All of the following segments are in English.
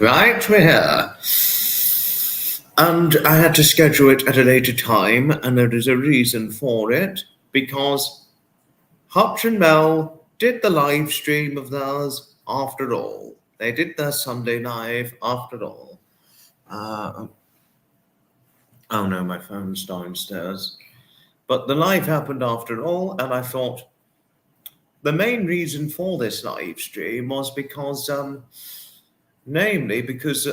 Right, we're here. And I had to schedule it at a later time, and there is a reason for it, because Hutch and Mel did the live stream of theirs after all. They did their Sunday live after all. Oh no, my phone's downstairs. But the live happened after all, and I thought the main reason for this live stream was because namely, because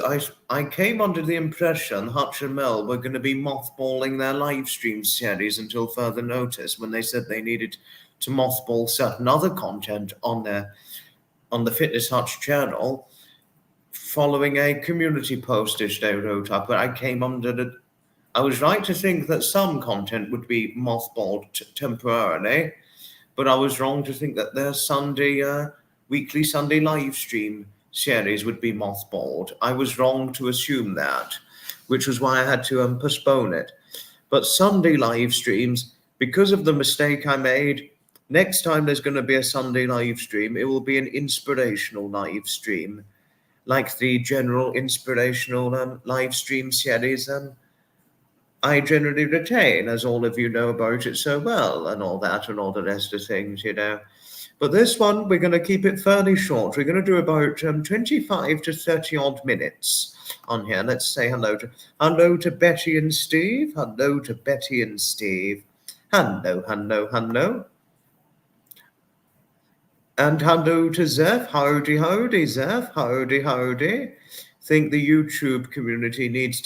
I came under the impression Hutch and Mel were going to be mothballing their live stream series until further notice, when they said they needed to mothball certain other content on the Fitness Hutch channel, following a community postage they wrote up. But I was right to think that some content would be mothballed temporarily, but I was wrong to think that their weekly Sunday live stream series would be mothballed. I was wrong to assume that, which was why I had to postpone it. But Sunday live streams, because of the mistake I made, next time there's going to be a Sunday live stream, it will be an inspirational live stream, like the general inspirational live stream series I generally retain, as all of you know about it so well, and all that, and all the rest of things, you know. But this one, we're going to keep it fairly short. We're going to do about 25 to 30 odd minutes on here. Let's say hello to Betty and Steve. Hello to Betty and Steve. Hello, hello, hello. And hello to Zeph. Howdy, howdy, Zeph. Howdy, howdy. Think the YouTube community needs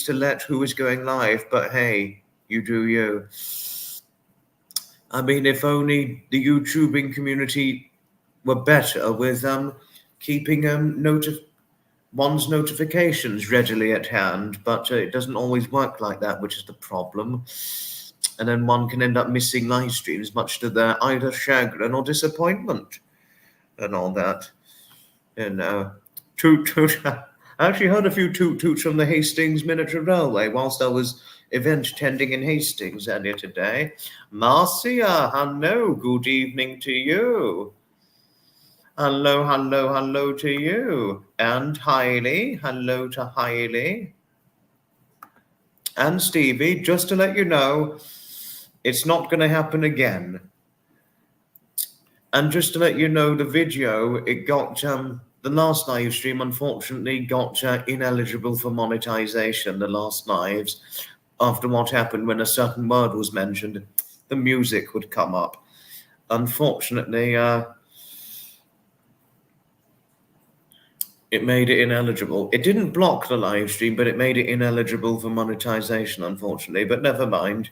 to let who is going live, but hey, you do you. I mean, if only the YouTubing community were better with keeping one's notifications readily at hand, but it doesn't always work like that, which is the problem. And then one can end up missing live streams, much to their either chagrin or disappointment, and all that. And toot toot. I actually heard a few toot toots from the Hastings Miniature Railway whilst I was event tending in Hastings earlier today. Marcia, hello, good evening to you. Hello, hello, hello to you. And Hailey, hello to Hailey. And Stevie, just to let you know, it's not going to happen again. And just to let you know, the video, it got, the last live stream unfortunately got ineligible for monetization, the last lives. After what happened when a certain word was mentioned, the music would come up. Unfortunately, it made it ineligible. It didn't block the live stream, but it made it ineligible for monetization, unfortunately. But never mind.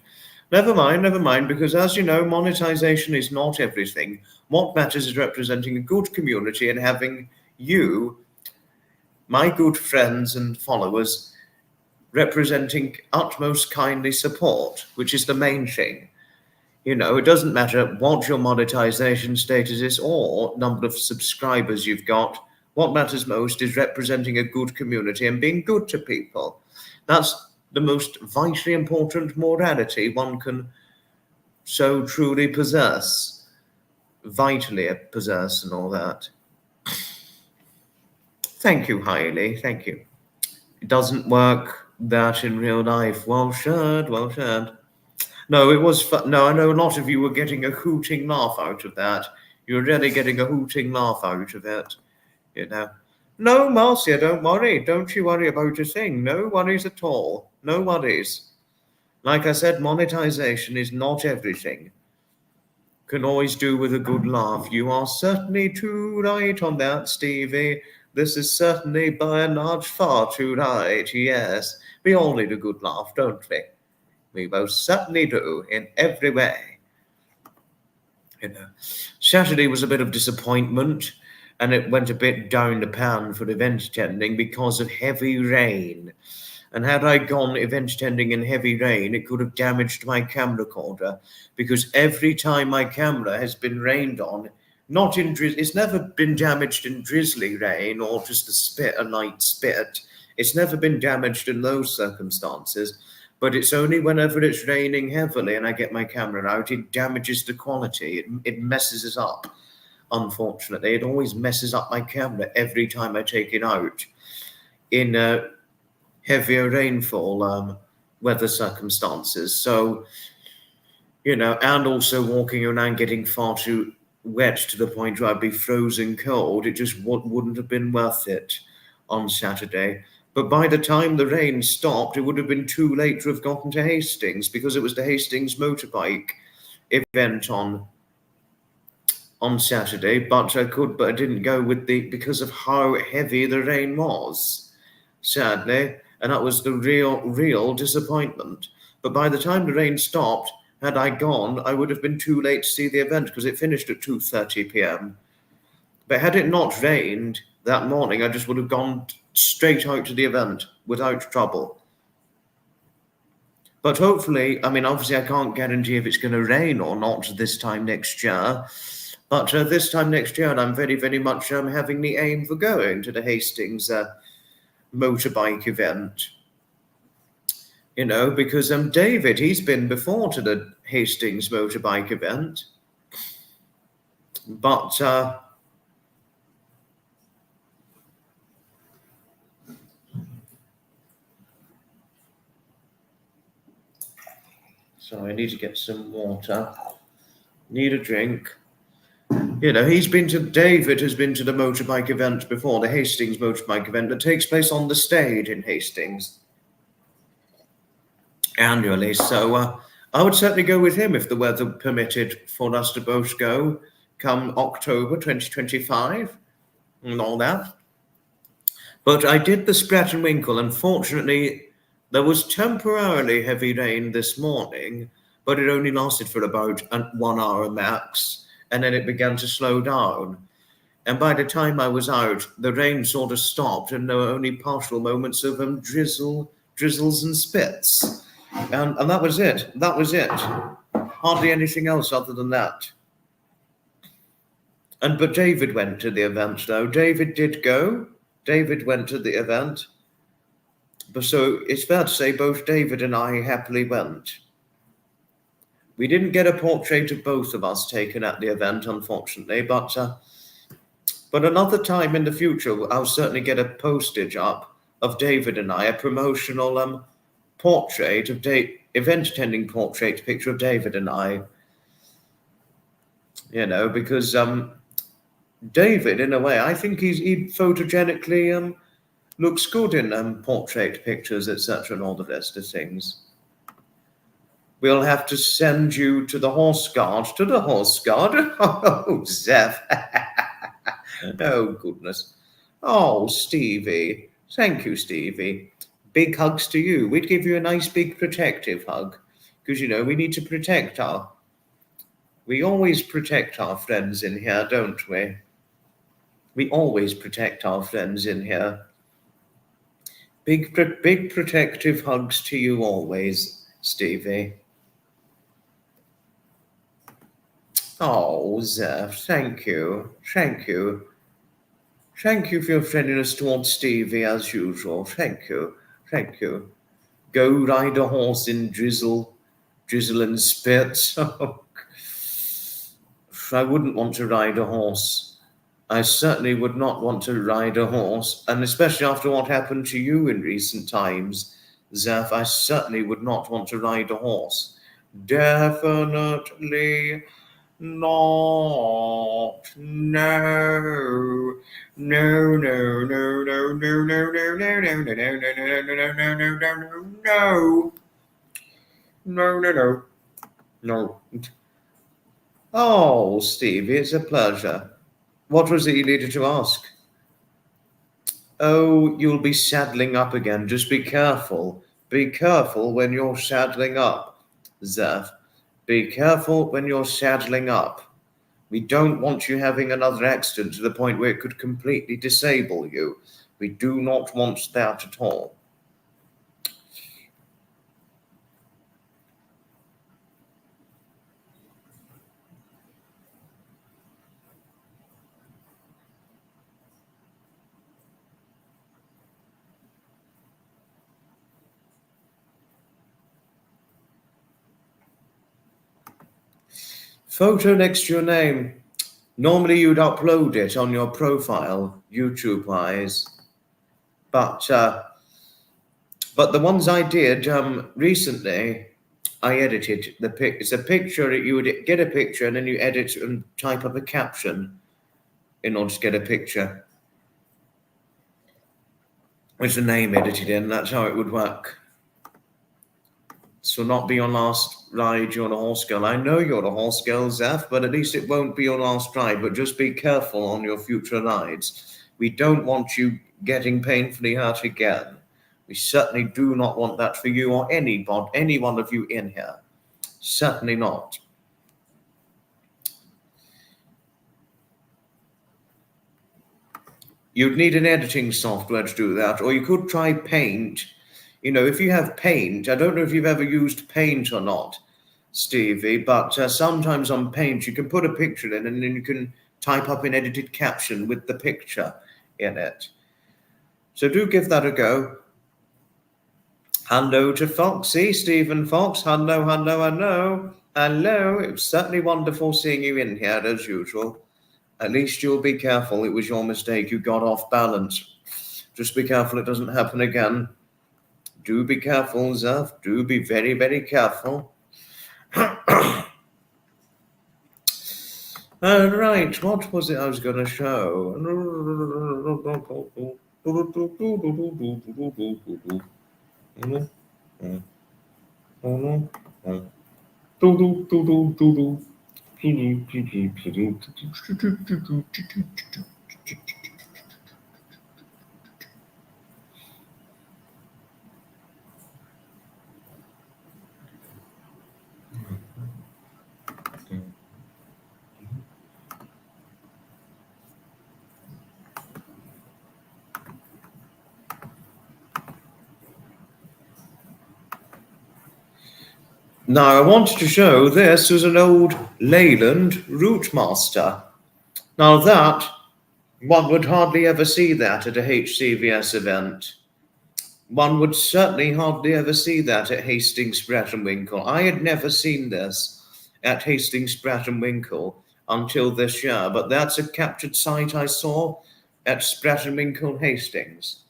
Never mind, because as you know, monetization is not everything. What matters is representing a good community and having you, my good friends and followers, representing utmost kindly support, which is the main thing. You know, it doesn't matter what your monetization status is or number of subscribers you've got. What matters most is representing a good community and being good to people. That's the most vitally important morality one can so truly possess, vitally possess, and all that. Thank you, Hailey. Thank you. It doesn't work that in real life. Well shared. No, it was fun. No, I know a lot of you were getting a hooting laugh out of that. You're really getting a hooting laugh out of it. you know. No, Marcia, don't worry. Don't you worry about a thing. No worries at all. No worries. Like I said, monetization is not everything. Can always do with a good laugh. You are certainly too right on that, Stevie. This is certainly by and large far too right. Yes, we all need a good laugh, don't we? We most certainly do, in every way. You know, Saturday was a bit of disappointment, and it went a bit down the pan for event attending because of heavy rain. And had I gone event attending in heavy rain, it could have damaged my camera recorder, because every time my camera has been rained on, not in it's never been damaged in drizzly rain or just a light spit. It's never been damaged in those circumstances. But it's only whenever it's raining heavily and I get my camera out, it damages the quality. It messes it up, unfortunately. It always messes up my camera every time I take it out in heavier rainfall weather circumstances. So, and also walking around getting far too wet to the point where I'd be frozen cold, it just wouldn't have been worth it on Saturday. But by the time the rain stopped, it would have been too late to have gotten to Hastings, because it was the Hastings motorbike event on Saturday. But I didn't go because of how heavy the rain was, sadly. And that was the real disappointment. But by the time the rain stopped, had I gone, I would have been too late to see the event, because it finished at 2:30 p.m. But had it not rained that morning, I just would have gone straight out to the event without trouble. But hopefully, obviously I can't guarantee if it's going to rain or not this time next year. But this time next year, I'm very, very much having the aim for going to the Hastings motorbike event. Because David, he's been before to the Hastings motorbike event. But sorry, I need to get some water. Need a drink. David has been to the motorbike event before, the Hastings motorbike event that takes place on the stage in Hastings annually. So I would certainly go with him if the weather permitted for us to both go come October 2025 and all that. But I did the Sprat and Winkle. Unfortunately, there was temporarily heavy rain this morning, but it only lasted for about 1 hour max, and then it began to slow down. And by the time I was out, the rain sort of stopped, and there were only partial moments of drizzles and spits. And that was it. That was it. Hardly anything else other than that. But David went to the event, though. David did go. David went to the event. But so it's fair to say both David and I happily went. We didn't get a portrait of both of us taken at the event, unfortunately, but another time in the future, I'll certainly get a postage up of David and I, a promotional portrait of event attending portrait picture of David and I. Because David, in a way, I think he photogenically looks good in portrait pictures, etc., and all the rest of things. We'll have to send you to the horse guard. To the horse guard? Oh, Zeph. Oh, goodness. Oh, Stevie. Thank you, Stevie. Big hugs to you. We'd give you a nice big protective hug, because, we need to protect we always protect our friends in here, don't we? We always protect our friends in here. Big protective hugs to you always, Stevie. Oh, Zeph, thank you. Thank you. Thank you for your friendliness towards Stevie, as usual. Thank you. Thank you. Go ride a horse in drizzle and spits. I wouldn't want to ride a horse. I certainly would not want to ride a horse, and especially after what happened to you in recent times, Zeph, I certainly would not want to ride a horse. Definitely Not. No. No, no, no, no, no, no, no, no, no, no, no, no, no, no, no, no, no. No, no, no. No. Oh, Stevie, it's a pleasure. What was it you needed to ask? Oh, you'll be saddling up again. Just be careful. Be careful when you're saddling up, Zeph. Be careful when you're saddling up. We don't want you having another accident to the point where it could completely disable you. We do not want that at all. Photo next to your name. Normally you'd upload it on your profile, YouTube-wise. But the ones I did recently, I edited the pic. It's a picture. You would get a picture and then you edit and type up a caption in order to get a picture. With the name edited in. That's how it would work. This will not be your last ride. You're a horse girl. I know you're a horse girl, Zeph, but at least it won't be your last ride. But just be careful on your future rides. We don't want you getting painfully hurt again. We certainly do not want that for you or any one of you in here. Certainly not. You'd need an editing software to do that, or you could try Paint. You know, if you have Paint, I don't know if you've ever used Paint or not, Stevie, but sometimes on Paint you can put a picture in and then you can type up an edited caption with the picture in it. So do give that a go. Hello to Foxy, Stephen Fox. Hello, hello, hello. Hello. It was certainly wonderful seeing you in here as usual. At least you'll be careful. It was your mistake. You got off balance. Just be careful it doesn't happen again. Do be careful, Zeph. Do be very, very careful. Right, what was it I was going to show? Now, I wanted to show this was an old Leyland Routemaster. Now that, one would hardly ever see that at a HCVS event. One would certainly hardly ever see that at Hastings, Brett and Winkle. I had never seen this at Hastings, Brett and Winkle until this year, but that's a captured site I saw at Brett and Winkle Hastings.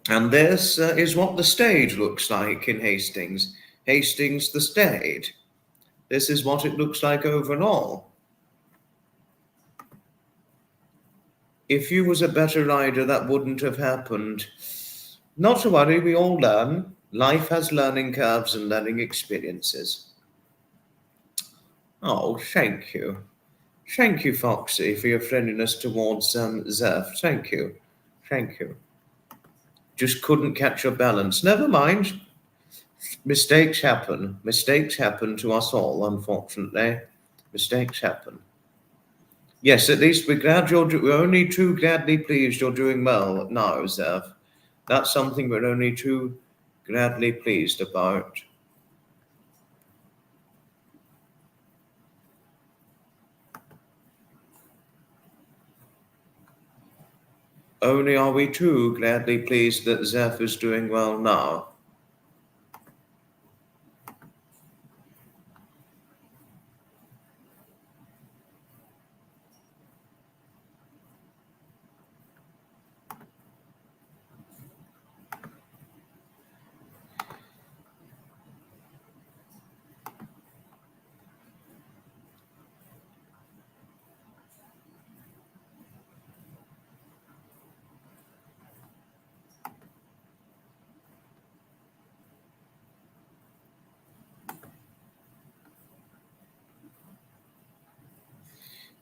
And this is what the stage looks like in Hastings. Hastings, the stage. This is what it looks like overall. If you was a better rider, that wouldn't have happened. Not to worry, we all learn. Life has learning curves and learning experiences. Oh, thank you. Thank you, Foxy, for your friendliness towards Zeph. Thank you. Thank you. Just couldn't catch your balance. Never mind. Mistakes happen. Mistakes happen to us all, unfortunately. Mistakes happen. Yes, at least we're glad we're only too gladly pleased you're doing well now, Zeph. That's something we're only too gladly pleased about. Only are we too gladly pleased that Zeph is doing well now.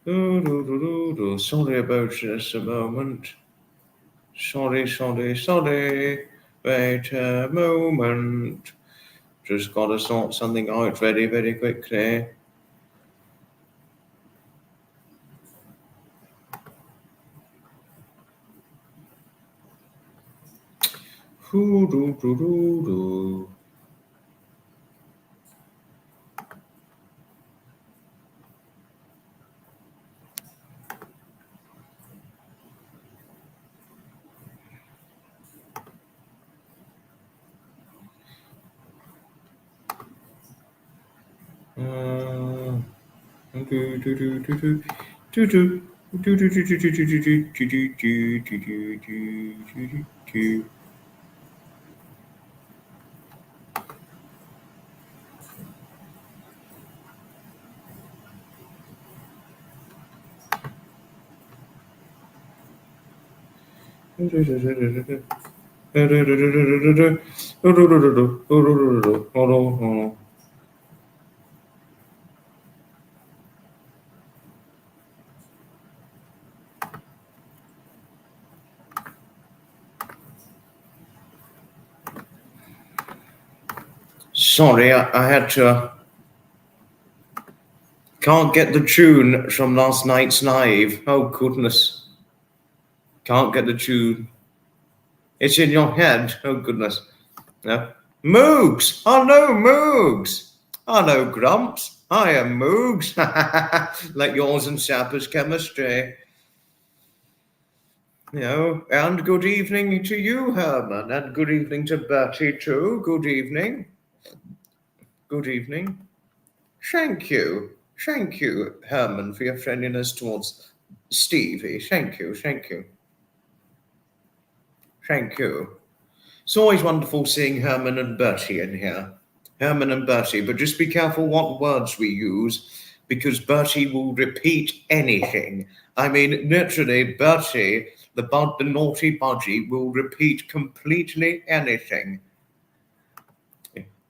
Sorry about this a moment. Sorry. Wait a moment. Just gotta sort something out very, very quickly. Sorry, I had to. Can't get the tune from last night's live. Oh, goodness. Can't get the tune. It's in your head. Oh, goodness. No. Moogs! Hello, Moogs! Hello, Grumps. Hiya, Moogs. Like yours and Sapper's chemistry. And good evening to you, Herman, and good evening to Bertie, too. Good evening. Good evening. Thank you, Herman, for your friendliness towards Stevie. Thank you. It's always wonderful seeing Herman and Bertie in here. Herman and Bertie, but just be careful what words we use, because Bertie will repeat anything. I mean, literally, Bertie, the naughty budgie, will repeat completely anything.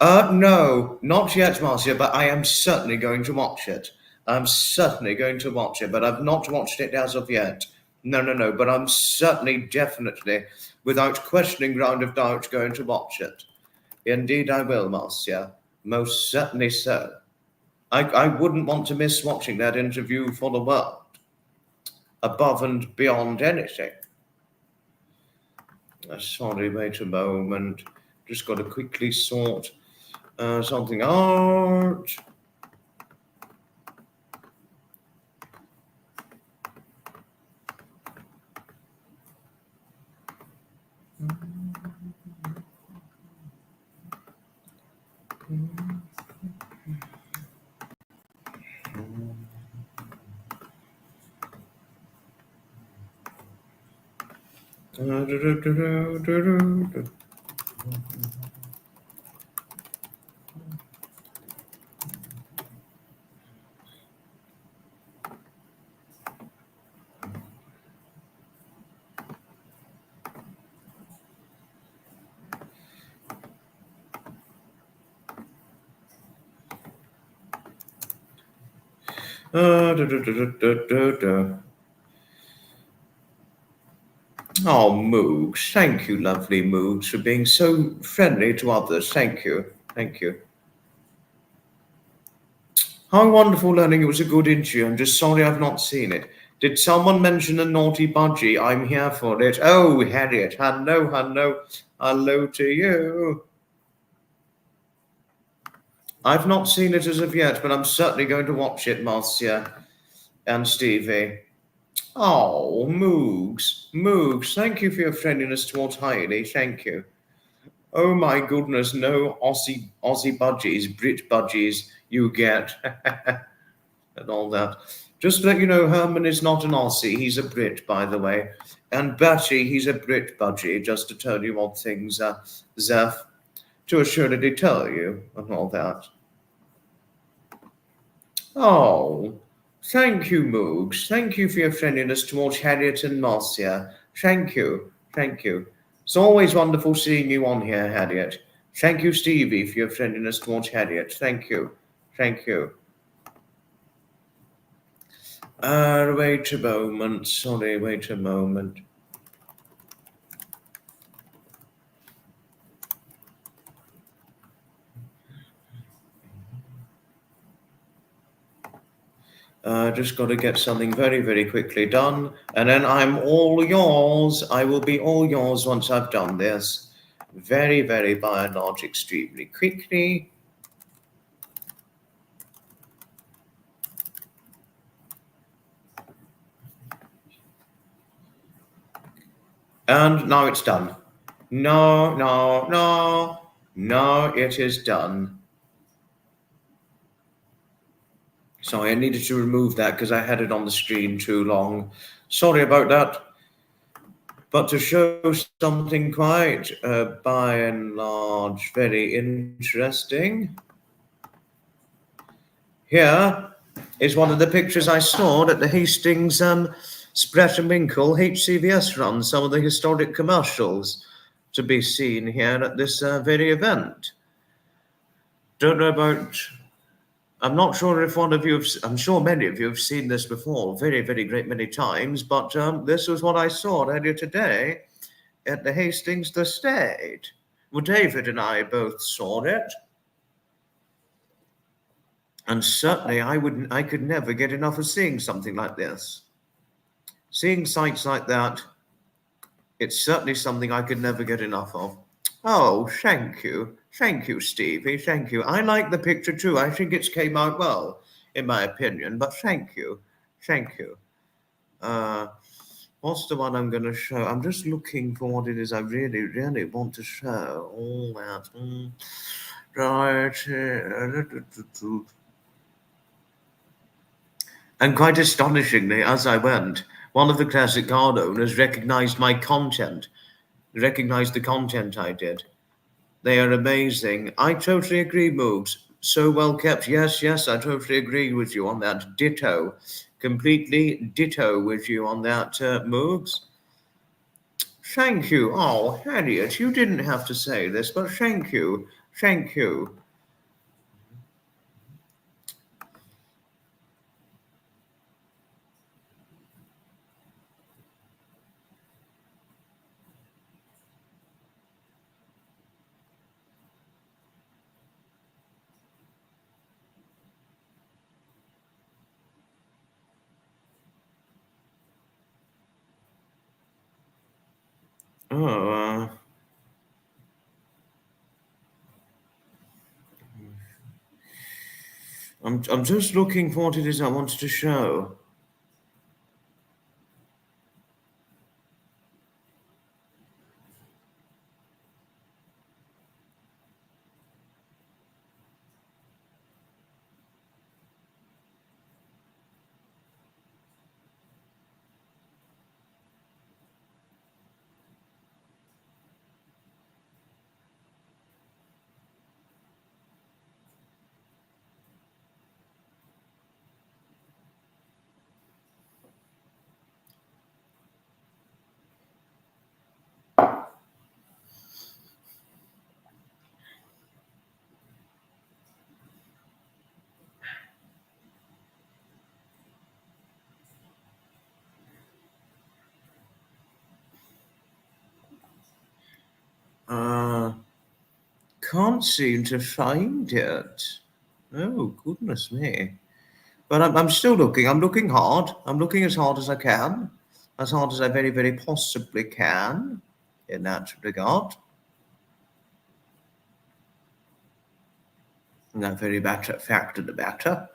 No, not yet, Marcia, but I am certainly going to watch it. I'm certainly going to watch it, but I've not watched it as of yet. No, but I'm certainly, definitely, without questioning ground of doubt, going to watch it. Indeed I will, Marcia. Most certainly so. I wouldn't want to miss watching that interview for the world. Above and beyond anything. Sorry, wait a moment. Just got to quickly sort something out. Oh, Moogs, thank you, lovely Moogs, for being so friendly to others. Thank you. How wonderful learning it was a good interview. I'm just sorry I've not seen it. Did someone mention a naughty budgie? I'm here for it. Oh, Harriet, hello to you. I've not seen it as of yet, but I'm certainly going to watch it, Marcia and Stevie. Oh, Moogs, thank you for your friendliness towards Heidi. Thank you. Oh my goodness, no Aussie budgies, Brit budgies you get. And all that. Just to let you know, Herman is not an Aussie. He's a Brit, by the way. And Bertie, he's a Brit budgie, just to tell you what things, Zeph, to assuredly tell you and all that. Oh, thank you, Moogs. Thank you for your friendliness towards Harriet and Marcia. Thank you. It's always wonderful seeing you on here, Harriet. Thank you, Stevie, for your friendliness towards Harriet. Thank you. Wait a moment. Sorry, wait a moment. Just got to get something very, very quickly done, and then I'm all yours. I will be all yours once I've done this. Very, very, by and large, extremely quickly. And now it's done. No, no, no, no, it is done. Sorry, I needed to remove that because I had it on the screen too long. Sorry about that. But to show something quite, by and large, very interesting, here is one of the pictures I stored at the Hastings Spread and Winkle HCVS run, some of the historic commercials to be seen here at this very event. Don't know about, I'm not sure if one of you, I'm sure many of you have seen this before, very, very great many times, but this was what I saw earlier today at the Hastings the State. Well, David and I both saw it. And certainly I could never get enough of seeing something like this. Seeing sights like that, it's certainly something I could never get enough of. Oh, thank you. Thank you, Stevie. Thank you. I like the picture too. I think it's came out well, in my opinion, but thank you. Thank you. What's the one I'm going to show? I'm just looking for what it is I really, really want to show. All that. Right. And quite astonishingly, as I went, one of the classic card owners recognized my content, recognized the content I did. They are amazing. I totally agree, Moogs. So well kept. Yes, yes, I totally agree with you on that. Ditto. Completely ditto with you on that, Moogs. Thank you. Oh, Harriet, you didn't have to say this, but thank you. Thank you. Oh, I'm just looking for what it is I wanted to show. Can't seem to find it. Oh, goodness me. But I'm still looking. I'm looking hard. I'm looking as hard as I can, as hard as I very, very possibly can in that regard. In that very matter fact of the matter.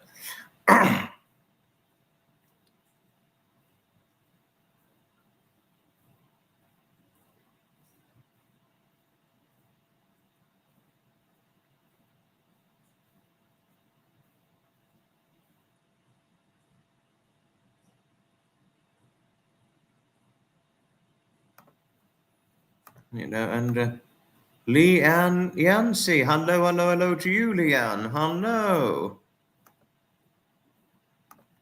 You know, and Leanne Yancey, hello, hello, hello to you, Leanne. Hello.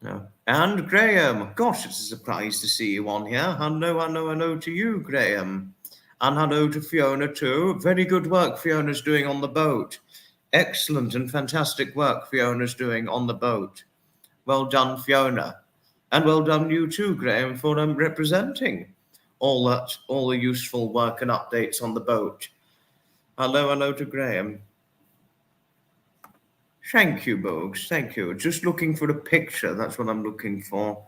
No. And Graham, gosh, it's a surprise to see you on here. Hello, hello, hello to you, Graham. And hello to Fiona too. Very good work Fiona's doing on the boat. Excellent and fantastic work Fiona's doing on the boat. Well done, Fiona. And well done you too, Graham, for representing all the useful work and updates on the boat. Hello to Graham. Thank you, Bogues. Thank you. Just looking for a picture. That's what I'm looking for.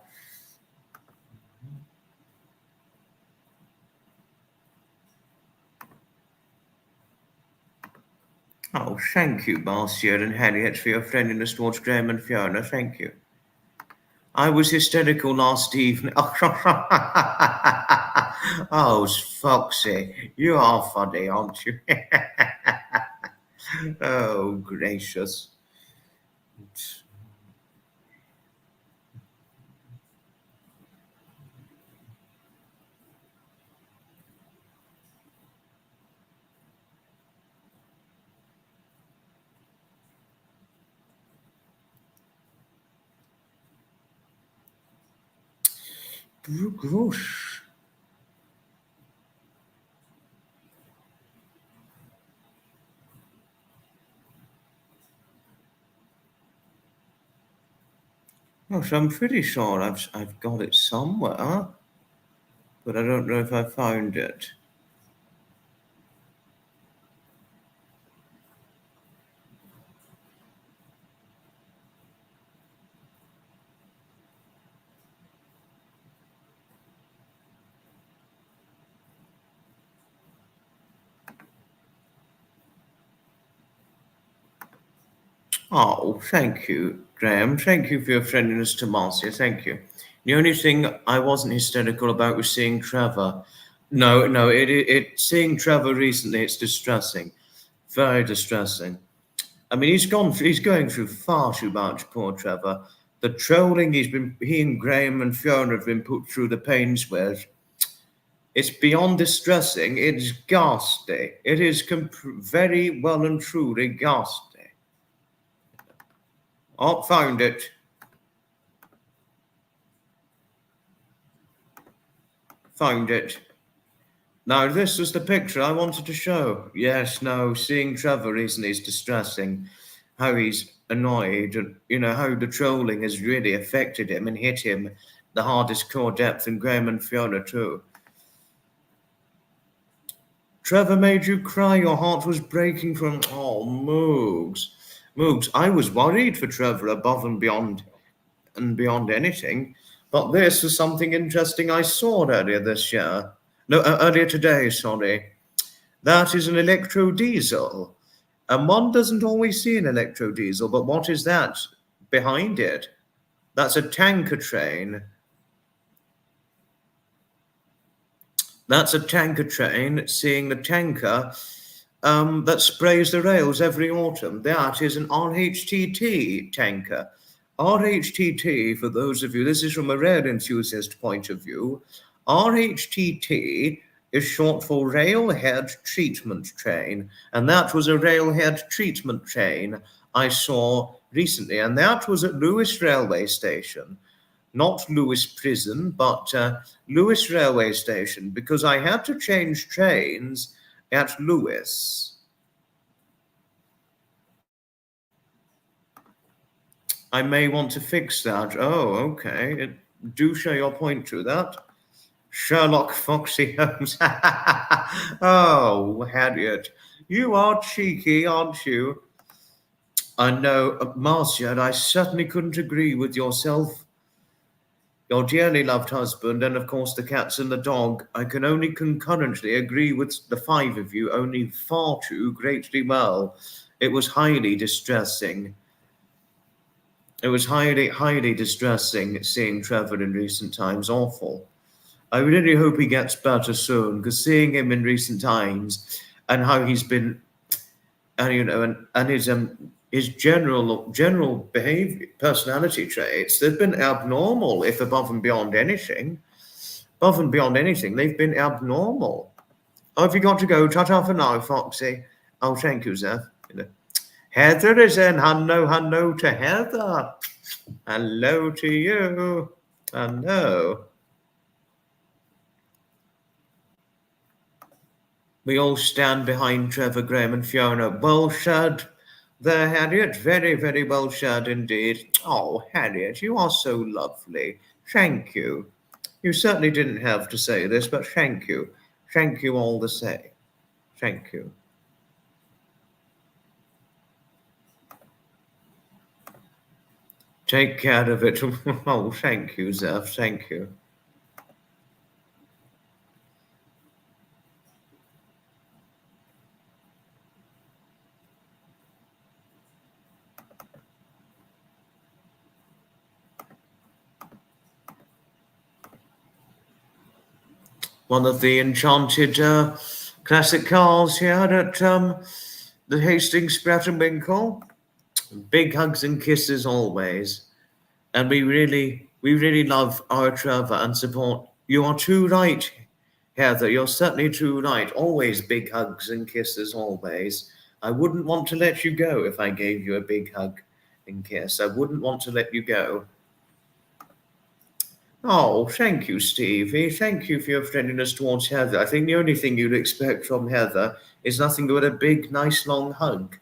Oh, thank you, Marcia and Harriet, for your friendliness towards Graham and Fiona. Thank you. I was hysterical last evening. Oh, Foxy, you are funny, aren't you? Oh, gracious. Gosh. Gosh, I'm pretty sure I've got it somewhere, but I don't know if I found it. Oh, thank you, Graham. Thank you for your friendliness to Marcia. Thank you. The only thing I wasn't hysterical about was seeing Trevor. No, seeing Trevor recently, it's distressing. Very distressing. I mean, he's going through far too much, poor Trevor. The trolling he and Graham and Fiona have been put through the pains with. It's beyond distressing. It's ghastly. It is very well and truly ghastly. Oh, found it. Found it. Now, this was the picture I wanted to show. Yes, no, seeing Trevor recently is distressing. How he's annoyed, and how the trolling has really affected him and hit him the hardest core depth, and Graham and Fiona too. Trevor made you cry, your heart was breaking from. Oh, Moogs. Moogs, I was worried for Trevor above and beyond anything. But this was something interesting I saw earlier this year. No, earlier today, sorry. That is an electro-diesel. And one doesn't always see an electro-diesel, but what is that behind it? That's a tanker train. That's a tanker train, seeing the tanker that sprays the rails every autumn. That is an RHTT tanker. RHTT, for those of you, this is from a rail enthusiast point of view. RHTT is short for Railhead Treatment Train, and that was a railhead treatment train I saw recently, and that was at Lewes Railway Station. Not Lewes Prison, but Lewes Railway Station, because I had to change trains at Lewes. I may want to fix that. Oh, okay. Do show your point to that. Sherlock Foxy Holmes. Oh, Harriet, you are cheeky, aren't you? I know, Marcia, I certainly couldn't agree with yourself. Your dearly loved husband, and of course the cats and the dog. I can only concurrently agree with the five of you, only far too greatly well. It was highly distressing. It was highly distressing seeing Trevor in recent times. Awful. I really hope he gets better soon, because seeing him in recent times and how he's been, and his general behavior, personality traits, they've been abnormal, if above and beyond anything. Above and beyond anything, they've been abnormal. Oh, have you got to go? Ta-ta for now, Foxy. Oh, thank you, Zeph. Heather is in. Hello to Heather. Hello to you. Hello. We all stand behind Trevor, Graham, and Fiona. Well said there, Harriet. Very, very well said indeed. Oh, Harriet, you are so lovely. Thank you. You certainly didn't have to say this, but thank you. Thank you all the same. Thank you. Take care of it. Oh, thank you, Zeph. Thank you. One of the enchanted classic cars here at the Hastings Sprat and Winkle. Big hugs and kisses always. And we really love our Trevor and support. You are too right, Heather. You're certainly too right. Always big hugs and kisses, always. I wouldn't want to let you go if I gave you a big hug and kiss. I wouldn't want to let you go. Oh, thank you, Stevie. Thank you for your friendliness towards Heather. I think the only thing you'd expect from Heather is nothing but a big, nice, long hug.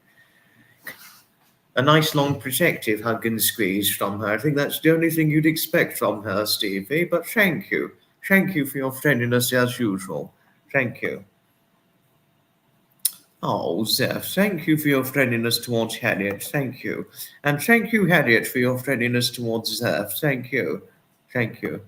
A nice, long, protective hug and squeeze from her. I think that's the only thing you'd expect from her, Stevie. But thank you. Thank you for your friendliness as usual. Thank you. Oh, Zeph, thank you for your friendliness towards Harriet. Thank you. And thank you, Harriet, for your friendliness towards Zeph. Thank you. Thank you.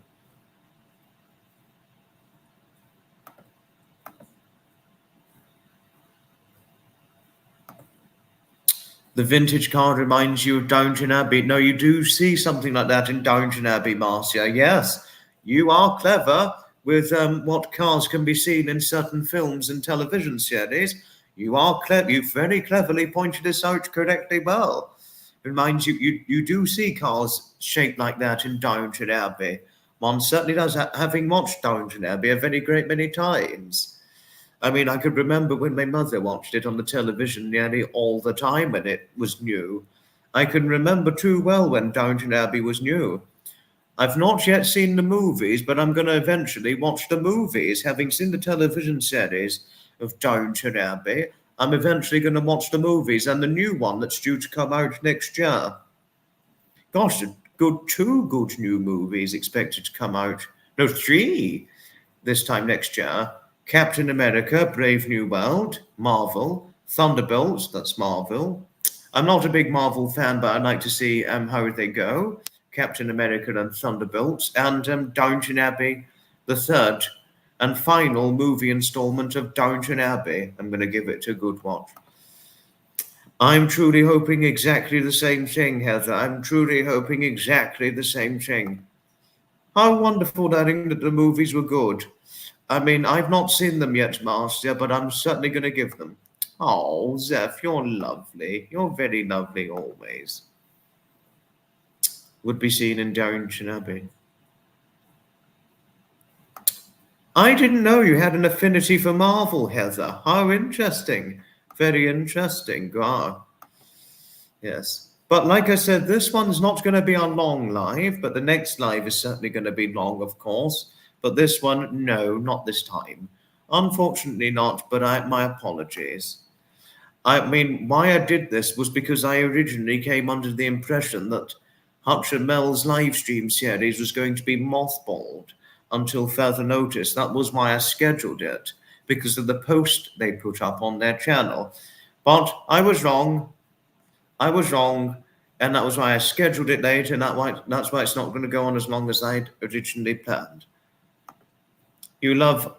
The vintage car reminds you of Downton Abbey. No, you do see something like that in Downton Abbey, Marcia. Yes, you are clever with what cars can be seen in certain films and television series. You are clever. You very cleverly pointed this out correctly well. Reminds you, you do see cars shaped like that in Downton Abbey. One certainly does, having watched Downton Abbey a very great many times. I mean, I could remember when my mother watched it on the television nearly all the time when it was new. I can remember too well when Downton Abbey was new. I've not yet seen the movies, but I'm going to eventually watch the movies. Having seen the television series of Downton Abbey, I'm eventually going to watch the movies and the new one that's due to come out next year. Gosh, two good new movies expected to come out. No, three this time next year. Captain America, Brave New World, Marvel, Thunderbolts, that's Marvel. I'm not a big Marvel fan, but I'd like to see how they go. Captain America and Thunderbolts, and Downton Abbey, the third and final movie installment of Downton Abbey. I'm going to give it a good watch. I'm truly hoping exactly the same thing, Heather. I'm truly hoping exactly the same thing. How wonderful, darling, that the movies were good. I mean, I've not seen them yet, Marcia, but I'm certainly going to give them. Oh, Zeph, you're lovely. You're very lovely always. Would be seen in Downton Abbey. I didn't know you had an affinity for Marvel, Heather. How interesting. Very interesting. Wow. Yes. But like I said, this one's not going to be a long live, but the next live is certainly going to be long, of course. But this one, no, not this time. Unfortunately not, but my apologies. I mean, why I did this was because I originally came under the impression that Hutch and Mel's live stream series was going to be mothballed until further notice. That was why I scheduled it, because of the post they put up on their channel. But I was wrong. I was wrong. And that was why I scheduled it late, and that's why it's not going to go on as long as I'd originally planned. You love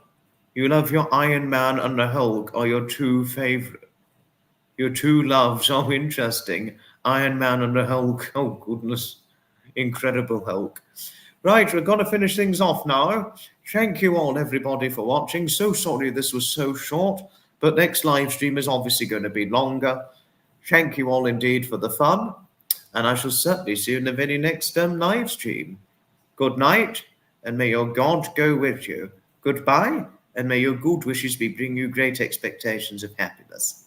your Iron Man and the Hulk are your two loves. Oh, interesting. Iron Man and the Hulk. Oh, goodness. Incredible Hulk. Right, we're going to finish things off now. Thank you all, everybody, for watching. So sorry this was so short, but next live stream is obviously going to be longer. Thank you all indeed for the fun, and I shall certainly see you in the very next live stream. Good night, and may your God go with you. Goodbye, and may your good wishes bring you great expectations of happiness.